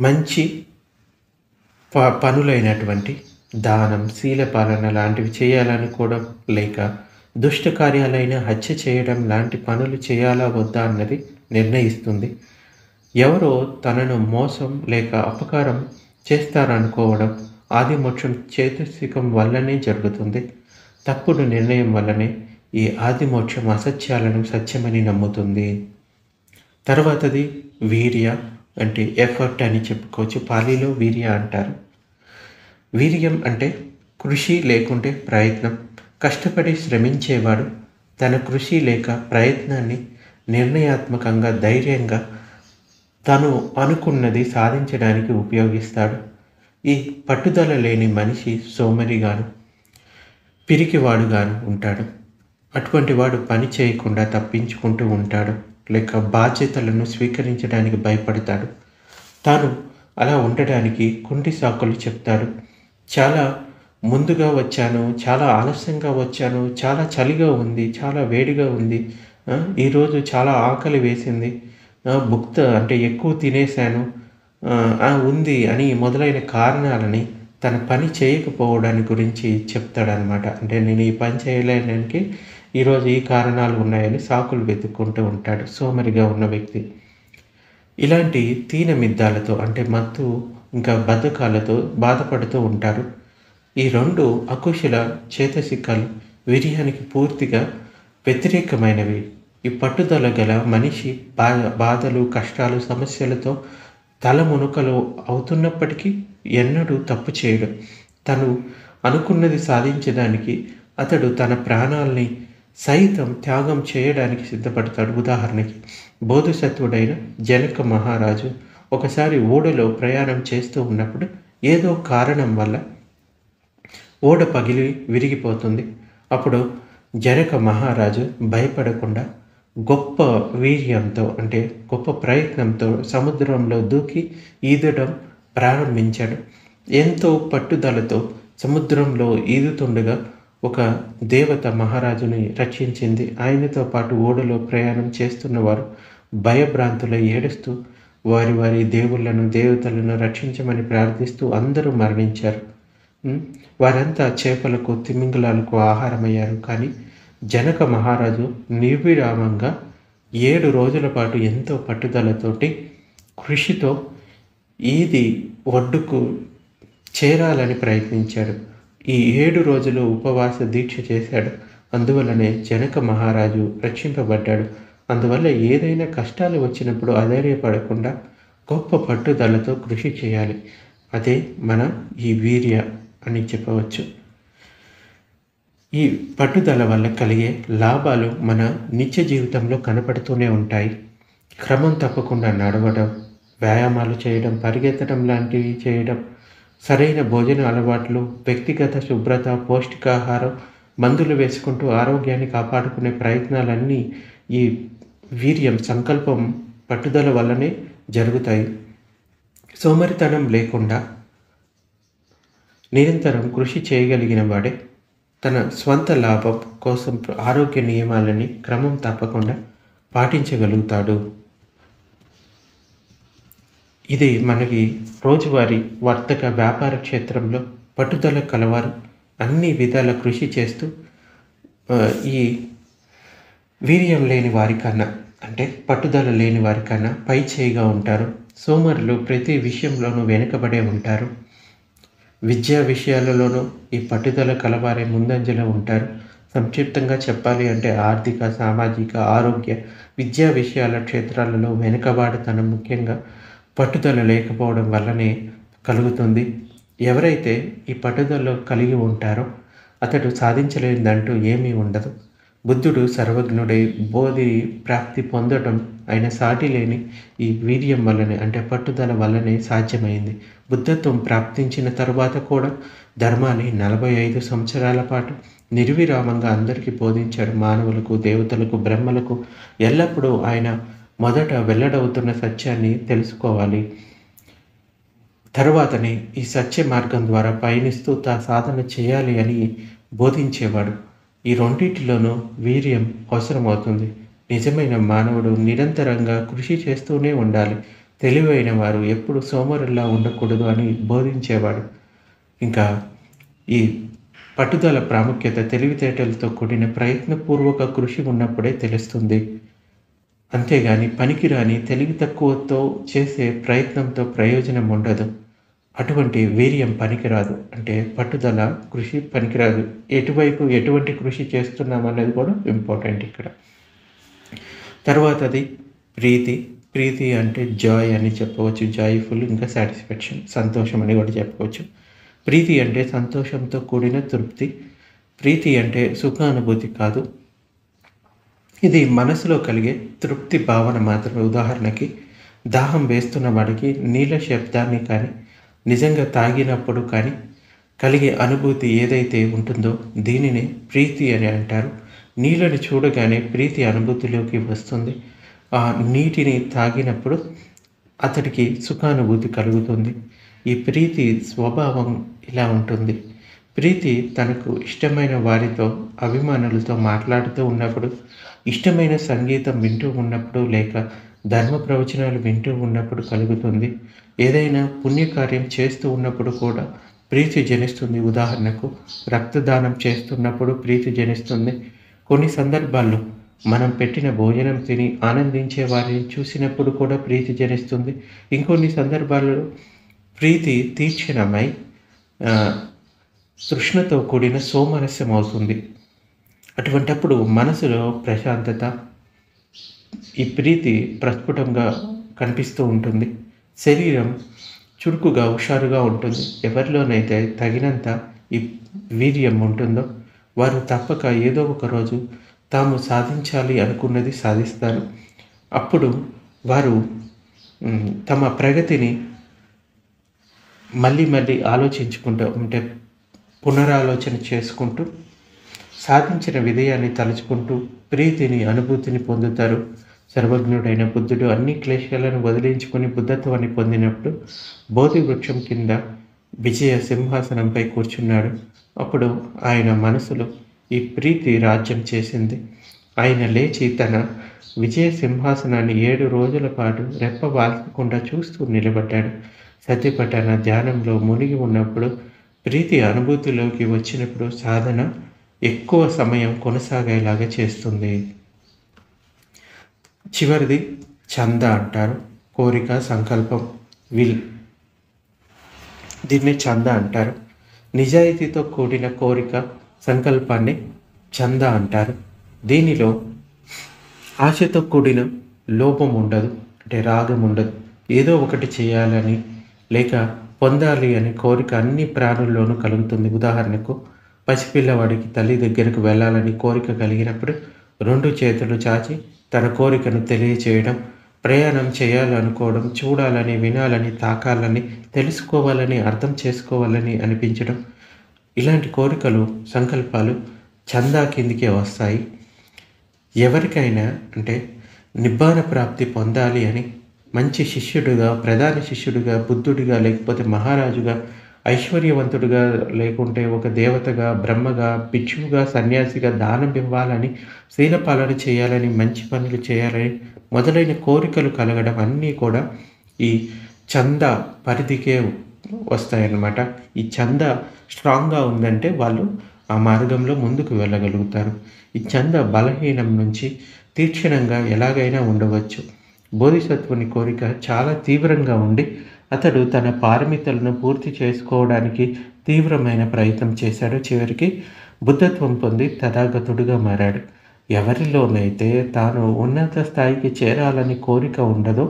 మంచి పనులైనటువంటి దానం, శీలపాలన లాంటివి చేయాలనుకోవడం, లేక దుష్ట కార్యాలైన హత్య చేయడం లాంటి పనులు చేయాలా వద్దా అన్నది నిర్ణయిస్తుంది. ఎవరో తనను మోసం లేక అపకారం చేస్తారనుకోవడం ఆది మోక్షం చేతసికం వల్లనే జరుగుతుంది. తప్పుడు నిర్ణయం వల్లనే ఈ ఆదిమోక్షం అసత్యాలను సత్యమని నమ్ముతుంది. తర్వాతది వీర్య, అంటే ఎఫర్ట్ అని చెప్పుకోవచ్చు. పాలీలో వీర్య అంటారు. వీర్యం అంటే కృషి లేకుంటే ప్రయత్నం. కష్టపడి శ్రమించేవాడు తన కృషి లేక ప్రయత్నాన్ని నిర్ణయాత్మకంగా, ధైర్యంగా తను అనుకున్నది సాధించడానికి ఉపయోగిస్తాడు. ఈ పట్టుదల లేని మనిషి సోమరిగాను, పిరికివాడుగాను ఉంటాడు. అటువంటి వాడు పని చేయకుండా తప్పించుకుంటూ ఉంటాడు, లేక బాధ్యతలను స్వీకరించడానికి భయపడతాడు. తాను అలా ఉండడానికి కుంటి సాకులు చెప్తాడు. చాలా ముందుగా వచ్చాను, చాలా ఆలస్యంగా వచ్చాను, చాలా చలిగా ఉంది, చాలా వేడిగా ఉంది, ఈరోజు చాలా ఆకలి వేసింది, భుక్త అంటే ఎక్కువ తినేశాను ఉంది అని మొదలైన కారణాలని తన పని చేయకపోవడాన్ని గురించి చెప్తాడనమాట. అంటే నేను ఈ పని చేయలేడానికి ఈరోజు ఈ కారణాలు ఉన్నాయని సాకులు వెతుక్కుంటూ ఉంటాడు సోమరిగా ఉన్న వ్యక్తి. ఇలాంటి తీనమిద్దాలతో, అంటే మత్తు ఇంకా బద్ధకాలతో బాధపడుతూ ఉంటారు. ఈ రెండు అకుశల చేతసిక్కలు వీర్యానికి పూర్తిగా వ్యతిరేకమైనవి. ఈ పట్టుదల గల మనిషి బాధలు, కష్టాలు, సమస్యలతో తలమునకలు అవుతున్నప్పటికీ ఎన్నడూ తప్పు చేయడు. తను అనుకున్నది సాధించడానికి అతడు తన ప్రాణాల్ని సైతం త్యాగం చేయడానికి సిద్ధపడతాడు. ఉదాహరణకి బోధిసత్వుడైన జనక మహారాజు ఒకసారి ఓడలో ప్రయాణం చేస్తూ ఉన్నప్పుడు ఏదో కారణం వల్ల ఓడ పగిలి విరిగిపోతుంది. అప్పుడు జనక మహారాజు భయపడకుండా గొప్ప వీర్యంతో, అంటే గొప్ప ప్రయత్నంతో సముద్రంలో దూకి ఈదడం ప్రారంభించాడు. ఎంతో పట్టుదలతో సముద్రంలో ఈదుతుండగా ఒక దేవత మహారాజుని రక్షించింది. ఆయనతో పాటు ఓడలో ప్రయాణం చేస్తున్నవారు భయభ్రాంతులై ఏడుస్తూ వారి వారి దేవుళ్లను, దేవతలను రక్షించమని ప్రార్థిస్తూ అందరూ మరణించారు. వారంతా చేపలకు, తిమింగలాలకు ఆహారమయ్యారు. కానీ జనక మహారాజు నిర్విరామంగా 7 రోజుల పాటు ఎంతో పట్టుదలతోటి, కృషితో ఈది ఒడ్డుకు చేరాలని ప్రయత్నించాడు. ఈ 7 రోజులు ఉపవాస దీక్ష చేశాడు. అందువల్లనే జనక మహారాజు రక్షింపబడ్డాడు. అందువల్ల ఏదైనా కష్టాలు వచ్చినప్పుడు అధైర్యపడకుండా గొప్ప పట్టుదలతో కృషి చేయాలి. అదే మన ఈ వీర్య అని చెప్పవచ్చు. ఈ పట్టుదల వల్ల కలిగే లాభాలు మన నిత్య జీవితంలో కనపడుతూనే ఉంటాయి. క్రమం తప్పకుండా నడవడం, వ్యాయామాలు చేయడం, పరిగెత్తడం లాంటివి చేయడం, సరైన భోజన అలవాట్లు, వ్యక్తిగత శుభ్రత, పౌష్టికాహారం, మందులు వేసుకుంటూ ఆరోగ్యాన్ని కాపాడుకునే ప్రయత్నాలన్నీ ఈ వీర్యం, సంకల్పం, పట్టుదల వల్లనే జరుగుతాయి. సోమరితనం లేకుండా నిరంతరం కృషి చేయగలిగిన వాడే తన స్వంత లాభం కోసం ఆరోగ్య నియమాలని క్రమం తప్పకుండా పాటించగలుగుతాడు. ఇది మనకి రోజువారీ వర్తక వ్యాపార క్షేత్రంలో పట్టుదల కలవారు అన్ని విధాల కృషి చేస్తూ ఈ వీర్యం లేని వారికన్నా, అంటే పట్టుదల లేని వారికన్నా పై చేయిగా ఉంటారు. సోమరులు ప్రతి విషయంలోనూ వెనుకబడే ఉంటారు. విద్యా విషయాలలోనూ ఈ పట్టుదల కలవారే ముందంజలో ఉంటారు. సంక్షిప్తంగా చెప్పాలి అంటే ఆర్థిక, సామాజిక, ఆరోగ్య, విద్యా విషయాల క్షేత్రాలలో వెనుకబాటుతనం ముఖ్యంగా పట్టుదల లేకపోవడం వల్లనే కలుగుతుంది. ఎవరైతే ఈ పట్టుదల కలిగి ఉంటారో అతడు సాధించలేనిదంటూ ఏమీ ఉండదు. బుద్ధుడు సర్వజ్ఞుడై బోధి ప్రాప్తి పొందడం ఆయన సాటి లేని ఈ వీర్యం వల్లనే, అంటే పట్టుదల వల్లనే సాధ్యమైంది. బుద్ధత్వం ప్రాప్తించిన తరువాత కూడా ధర్మాన్ని 45 సంవత్సరాల పాటు నిర్విరామంగా అందరికీ బోధించాడు. మానవులకు, దేవతలకు, బ్రహ్మలకు ఎల్లప్పుడూ ఆయన మొదట వెల్లడవుతున్న సత్యాన్ని తెలుసుకోవాలి. తరువాతనే ఈ సత్య మార్గం ద్వారా పయనిస్తూ సాధన చేయాలి అని బోధించేవాడు. ఈ రెండింటిలోనూ వీర్యం అవసరమవుతుంది. నిజమైన మానవుడు నిరంతరంగా కృషి చేస్తూనే ఉండాలి. తెలివైన వారు ఎప్పుడు సోమరుల్లా ఉండకూడదు అని బోధించేవాడు. ఇంకా ఈ పట్టుదల ప్రాముఖ్యత తెలివితేటలతో కూడిన ప్రయత్నపూర్వక కృషి ఉన్నప్పుడే తెలుస్తుంది. అంతేగాని పనికిరాని తెలివి తక్కువతో చేసే ప్రయత్నంతో ప్రయోజనం ఉండదు. అటువంటి వీర్యం పనికిరాదు. అంటే పట్టుదల, కృషి పనికిరాదు. ఎటువంటి కృషి చేస్తున్నాం అనేది కూడా ఇంపార్టెంట్ ఇక్కడ. తర్వాతది ప్రీతి. ప్రీతి అంటే జాయ్ అని చెప్పవచ్చు. జాయ్‌ఫుల్, ఇంకా సాటిస్ఫాక్షన్, సంతోషం అని కూడా చెప్పవచ్చు. ప్రీతి అంటే సంతోషంతో కూడిన తృప్తి. ప్రీతి అంటే సుఖానుభూతి కాదు, ఇది మనసులో కలిగే తృప్తి భావన మాత్రమే. ఉదాహరణకి, దాహం వేస్తున్న వాడికి నీళ్ళ శబ్దాన్ని కానీ, నిజంగా తాగినప్పుడు కానీ కలిగే అనుభూతి ఏదైతే ఉంటుందో దీనినే ప్రీతి అని అంటారు. నీళ్ళని చూడగానే ప్రీతి అనుభూతిలోకి వస్తుంది. ఆ నీటిని తాగినప్పుడు అతడికి సుఖానుభూతి కలుగుతుంది. ఈ ప్రీతి స్వభావం ఇలా ఉంటుంది. ప్రీతి తనకు ఇష్టమైన వారితో, అభిమానులతో మాట్లాడుతూ ఉన్నప్పుడు, ఇష్టమైన సంగీతం వింటూ ఉన్నప్పుడు, లేక ధర్మ ప్రవచనాలు వింటూ ఉన్నప్పుడు కలుగుతుంది. ఏదైనా పుణ్యకార్యం చేస్తూ ఉన్నప్పుడు కూడా ప్రీతి జనిస్తుంది. ఉదాహరణకు, రక్తదానం చేస్తున్నప్పుడు ప్రీతి జనిస్తుంది. కొన్ని సందర్భాల్లో మనం పెట్టిన భోజనం తిని ఆనందించే వారిని చూసినప్పుడు కూడా ప్రీతి జనిస్తుంది. ఇంకొన్ని సందర్భాల్లో ప్రీతి తీక్షణమై తృష్ణతో కూడిన సోమరస్యం అవుతుంది. అటువంటప్పుడు మనసులో ప్రశాంతత, ఈ ప్రీతి ప్రస్ఫుటంగా కనిపిస్తూ ఉంటుంది. శరీరం చురుకుగా, హుషారుగా ఉంటుంది. ఎవరిలోనైతే తగినంత ఈ వీర్యం ఉంటుందో వారు తప్పక ఏదో ఒక రోజు తాము సాధించాలి అనుకున్నది సాధిస్తారు. అప్పుడు వారు తమ ప్రగతిని మళ్ళీ మళ్ళీ ఆలోచించుకుంటూ ఉంటే, పునరాలోచన చేసుకుంటూ, సాధించిన విజయాన్ని తలుచుకుంటూ ప్రీతిని, అనుభూతిని పొందుతారు. సర్వజ్ఞుడైన బుద్ధుడు అన్ని క్లేశాలను వదిలించుకొని బుద్ధత్వాన్ని పొందినప్పుడు బోధి వృక్షం కింద విజయ సింహాసనంపై కూర్చున్నాడు. అప్పుడు ఆయన మనసులో ఈ ప్రీతి రాజ్యం చేసింది. ఆయన లేచి తన విజయ సింహాసనాన్ని 7 రోజుల పాటు రెప్పవాల్చకుండా చూస్తూ నిలబడ్డాడు. సత్యపఠన ధ్యానంలో మునిగి ఉన్నప్పుడు, ప్రీతి అనుభూతిలోకి వచ్చినప్పుడు సాధన ఎక్కువ సమయం కొనసాగేలాగా చేస్తుంది. చివరిది ఛంద అంటారు. కోరిక, సంకల్పం, విల్. దీన్ని ఛంద అంటారు. నిజాయితీతో కూడిన కోరిక, సంకల్పాన్ని ఛంద అంటారు. దీనిలో ఆశతో కూడిన లోపం ఉండదు, అంటే రాగం ఉండదు. ఏదో ఒకటి చేయాలని లేక పొందాలి అనే కోరిక అన్ని ప్రాణుల్లోనూ కలుగుతుంది. ఉదాహరణకు, పసిపిల్లవాడికి తల్లి దగ్గరకు వెళ్ళాలని కోరిక కలిగినప్పుడు 2 చేతులు చాచి తన కోరికను తెలియచేయడం, ప్రయాణం చేయాలనుకోవడం, చూడాలని, వినాలని, తాకాలని, తెలుసుకోవాలని, అర్థం చేసుకోవాలని అనిపించడం, ఇలాంటి కోరికలు, సంకల్పాలు ఛందా కిందికే వస్తాయి. ఎవరికైనా అంటే నిబ్బాన ప్రాప్తి పొందాలి అని మంచి శిష్యుడిగా, ప్రధాన శిష్యుడిగా, బుద్ధుడిగా, లేకపోతే మహారాజుగా, ఐశ్వర్యవంతుడిగా, లేకుంటే ఒక దేవతగా, బ్రహ్మగా, భిక్షువుగా, సన్యాసిగా, దానం ఇవ్వాలని, శీలపాలన చేయాలని, మంచి పనులు చేయాలని మొదలైన కోరికలు కలగడం అన్నీ కూడా ఈ ఛంద పరిధికే వస్తాయన్నమాట. ఈ ఛంద స్ట్రాంగ్గా ఉందంటే వాళ్ళు ఆ మార్గంలో ముందుకు వెళ్ళగలుగుతారు. ఈ ఛంద బలహీనం నుంచి తీక్షణంగా ఎలాగైనా ఉండవచ్చు. బోధిసత్వుని కోరిక చాలా తీవ్రంగా ఉండి అతడు తన పారమితులను పూర్తి చేసుకోవడానికి తీవ్రమైన ప్రయత్నం చేశాడు. చివరికి బుద్ధత్వం పొంది తథాగతుడుగా మారాడు. ఎవరిలోనైతే తాను ఉన్నత స్థాయికి చేరాలని కోరిక ఉండదో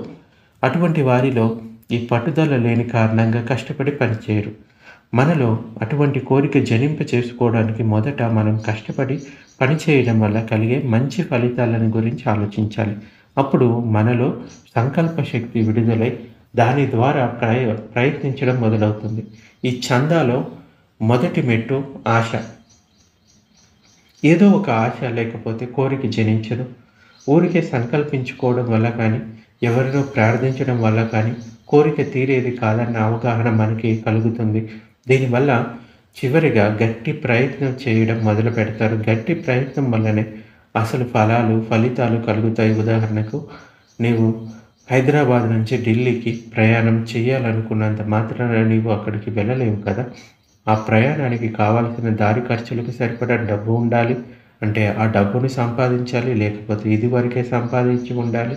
అటువంటి వారిలో ఈ పట్టుదల లేని కారణంగా కష్టపడి పనిచేయరు. మనలో అటువంటి కోరిక జనింప చేసుకోవడానికి మొదట మనం కష్టపడి పనిచేయడం వల్ల కలిగే మంచి ఫలితాలను గురించి ఆలోచించాలి. అప్పుడు మనలో సంకల్ప శక్తి విడుదలై దాని ద్వారా ప్రయత్నించడం మొదలవుతుంది. ఈ ఛందాలో మొదటి మెట్టు ఆశ. ఏదో ఒక ఆశ లేకపోతే కోరిక జనించదు. ఊరికే సంకల్పించుకోవడం వల్ల కానీ, ఎవరినో ప్రార్థించడం వల్ల కానీ కోరిక తీరేది కాదన్న అవగాహన మనకి కలుగుతుంది. దీనివల్ల చివరిగా గట్టి ప్రయత్నం చేయడం మొదలు పెడతారు. గట్టి ప్రయత్నం వల్లనే అసలు ఫలితాలు కలుగుతాయి. ఉదాహరణకు, నీవు హైదరాబాద్ నుంచి ఢిల్లీకి ప్రయాణం చేయాలనుకున్నంత మాత్రాన నీవు అక్కడికి వెళ్ళలేవు కదా. ఆ ప్రయాణానికి కావాల్సిన దారి ఖర్చులకు సరిపడా డబ్బు ఉండాలి. అంటే ఆ డబ్బుని సంపాదించాలి, లేకపోతే ఇదివరకే సంపాదించి ఉండాలి.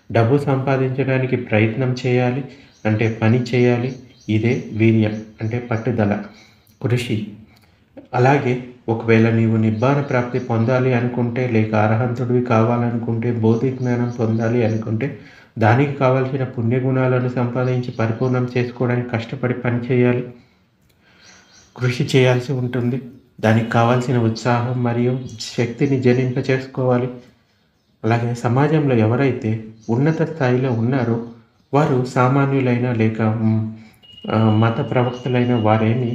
డబ్బు సంపాదించడానికి ప్రయత్నం చేయాలి, అంటే పని చేయాలి. ఇదే వీర్యం అంటే పట్టుదల, కృషి. అలాగే ఒకవేళ నీవు నిబ్బాన ప్రాప్తి పొందాలి అనుకుంటే, లేక అర్హంతుడివి కావాలనుకుంటే, బోధి జ్ఞానం పొందాలి అనుకుంటే, దానికి కావాల్సిన పుణ్యగుణాలను సంపాదించి పరిపూర్ణం చేసుకోవడానికి కష్టపడి పని చేయాలి, కృషి చేయాల్సి ఉంటుంది. దానికి కావాల్సిన ఉత్సాహం మరియు శక్తిని జనింప చేసుకోవాలి. అలాగే సమాజంలో ఎవరైతే ఉన్నత స్థాయిలో ఉన్నారో వారు సామాన్యులైన లేక మత ప్రవక్తలైన వారేమి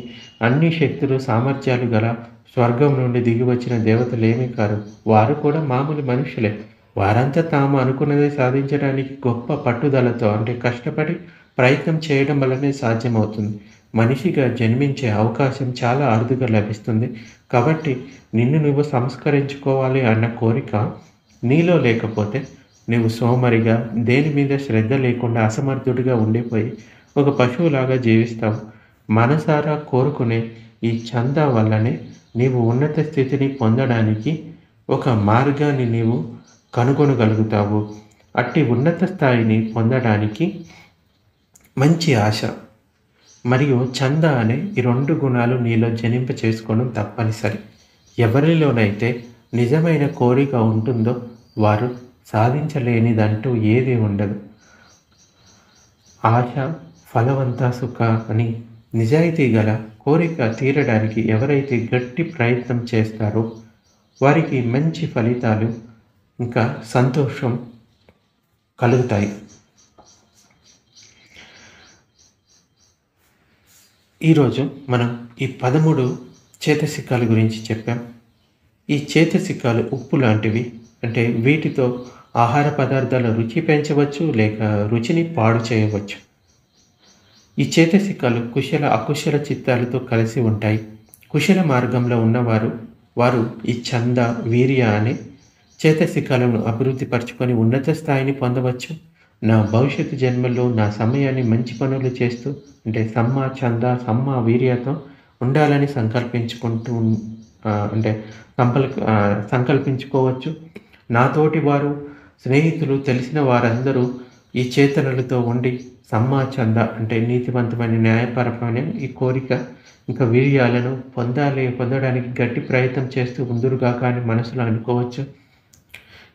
అన్ని శక్తులు సామర్థ్యాలు గల స్వర్గం నుండి దిగి వచ్చిన దేవతలేమీ కారు. వారు కూడా మామూలు మనుషులే. వారంతా తాము అనుకున్నది సాధించడానికి గొప్ప పట్టుదలతో అంటే కష్టపడి ప్రయత్నం చేయడం వల్లనే సాధ్యమవుతుంది. మనిషిగా జన్మించే అవకాశం చాలా అరుదుగా లభిస్తుంది. కాబట్టి నిన్ను నువ్వు సంస్కరించుకోవాలి అన్న కోరిక నీలో లేకపోతే నువ్వు సోమరిగా దేని మీద శ్రద్ధ లేకుండా అసమర్థుడిగా ఉండిపోయి ఒక పశువులాగా జీవిస్తావు. మనసారా కోరుకునే ఈ చందా వల్లనే నీవు ఉన్నత స్థితిని పొందడానికి ఒక మార్గాన్ని నీవు కనుగొనగలుగుతావు. అట్టి ఉన్నత స్థాయిని పొందడానికి మంచి ఆశ మరియు చందా అనే ఈ 2 గుణాలు నీలో జనింప చేసుకోవడం తప్పనిసరి. ఎవరిలోనైతే నిజమైన కోరిక ఉంటుందో వారు సాధించలేనిదంటూ ఏదీ ఉండదు. ఆశ ఫలవంత సుఖ అని నిజాయితీ గల కోరిక తీరడానికి ఎవరైతే గట్టి ప్రయత్నం చేస్తారో వారికి మంచి ఫలితాలు ఇంకా సంతోషం కలుగుతాయి. ఈరోజు మనం ఈ 13 చేతసిక్కాల గురించి చెప్పాం. ఈ చేతసిక్కాలు ఉప్పు లాంటివి. అంటే వీటితో ఆహార పదార్థాల రుచి పెంచవచ్చు లేక రుచిని పాడు చేయవచ్చు. ఈ చేతసిక్కాలు కుశల అకుశల చిత్తాలతో కలిసి ఉంటాయి. కుశల మార్గంలో ఉన్నవారు వారు ఈ చంద వీర్య అనే చేతసిక్కాలను అభివృద్ధి పరచుకొని ఉన్నత స్థాయిని పొందవచ్చు. నా భవిష్యత్తు జన్మల్లో నా సమయాన్ని మంచి పనులు చేస్తూ అంటే సమ్మ చంద సమ్మ వీర్యతో ఉండాలని సంకల్పించుకోవచ్చు. నాతోటి వారు స్నేహితులు తెలిసిన వారందరూ ఈ చేతనలతో ఉండి సమ్మ చంద అంటే నీతివంతమైన న్యాయపరమైన ఈ కోరిక ఇంకా వీర్యాలను పొందడానికి గట్టి ప్రయత్నం చేస్తూ ముందురుగా కానీ మనసులో అనుకోవచ్చు.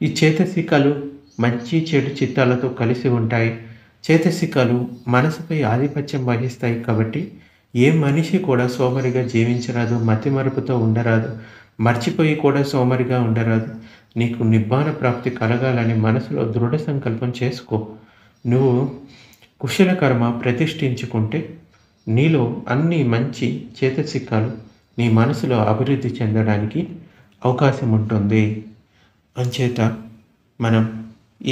ఈ చేతసిక్కాలు మంచి చెడు చిత్తాలతో కలిసి ఉంటాయి. చేతసిక్కాలు మనసుపై ఆధిపత్యం వహిస్తాయి. కాబట్టి ఏ మనిషి కూడా సోమరిగా జీవించరాదు, మతిమరుపుతో ఉండరాదు, మర్చిపోయి కూడా సోమరిగా ఉండరాదు. నీకు నిబ్బాన ప్రాప్తి కలగాలని మనసులో దృఢ సంకల్పం చేసుకో. నువ్వు కుశల కర్మ ప్రతిష్ఠించుకుంటే నీలో అన్ని మంచి చేతసిక్కాలు నీ మనసులో అభివృద్ధి చెందడానికి అవకాశం ఉంటుంది. అంచేత మనం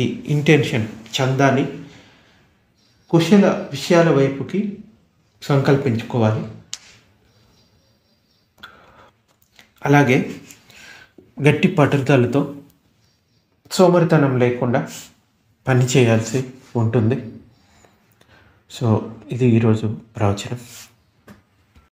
ఈ ఇంటెన్షన్ చందాన్ని కుశల విషయాల వైపుకి సంకల్పించుకోవాలి. అలాగే గట్టి పట్టుదలతో సోమరితనం లేకుండా పని చేయాల్సి ఉంటుంది. సో ఇది ఈరోజు ప్రవచనం.